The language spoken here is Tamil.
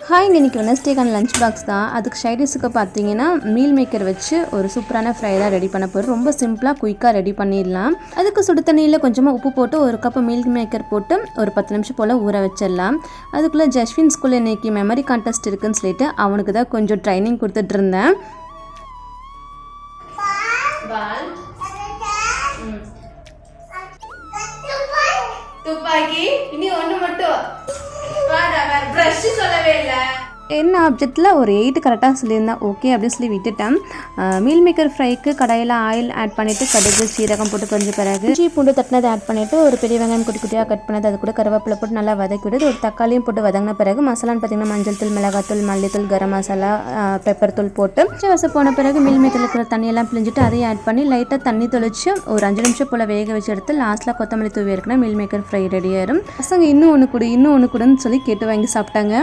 ஹாய், இன்னைக்கு வெனஸ்டேக்கான லஞ்ச் பாக்ஸ் தான். அதுக்கு சைடிஷுக்கு பார்த்தீங்கன்னா மீல் மேக்கர் வச்சு ஒரு சூப்பரான ஃப்ரை தான் ரெடி பண்ண போகிறோம். ரொம்ப சிம்பிளாக குயிக்காக ரெடி பண்ணிடலாம். அதுக்கு சுடு தண்ணியில் கொஞ்சமாக உப்பு போட்டு ஒரு கப் மீல் மேக்கர் போட்டு ஒரு 10 நிமிஷம் போல் ஊற வச்சிடலாம். அதுக்குள்ளே ஜஸ்வின் ஸ்கூலில் இன்றைக்கி மெமரி கான்டெஸ்ட் இருக்குதுன்னு சொல்லிட்டு அவனுக்கு தான் கொஞ்சம் ட்ரைனிங் கொடுத்துட்டு இருந்தேன். துப்பாக்கி இனி ஒன்று மட்டும் பிரஷ் சொல்லவே இல்லை. என்ன ஆப்ஜெக்டில் ஒரு 8 கரெக்டாக சொல்லியிருந்தேன். ஓகே அப்படின்னு சொல்லி விட்டுட்டேன். மீல் மேக்கர் ஃப்ரைக்கு கடாயில் ஆயில் ஆட் பண்ணிவிட்டு கடுகு சீரகம் போட்டு கொஞ்சம் பிறகு இஞ்சி பூண்டு தட்டினதை ஆட் பண்ணிவிட்டு ஒரு பெரிய வெங்காயம் குட்டி குட்டியாக கட் பண்ணது அது கூட கருவேப்பிலை போட்டு நல்லா வதக்கி விடுது. ஒரு தக்காளியும் போட்டு வதங்கின பிறகு மசாலான்னு பார்த்தீங்கன்னா மஞ்சள் தூள், மிளகாத்தூள், மல்லித்தூள், கரம் மசாலா, பெப்பர் தூள் போட்டு வசம் போன பிறகு மீல் மேக்கரில் இருக்கிற தண்ணியெல்லாம் பிழிஞ்சிட்டு அதையும் ஆட் பண்ணி லைட்டாக தண்ணி தெளிச்சு ஒரு 5 நிமிஷம் போல் வேக வச்சு எடுத்து லாஸ்ட்டில் கொத்தமல்லி தூவி இருக்குன்னா மீல் மேக்கர் ஃப்ரை ரெடி ஆயிரும். பசங்க இன்னும் ஒன்று கூடுன்னு சொல்லி கேட்டு வாங்கி சாப்பிட்டாங்க.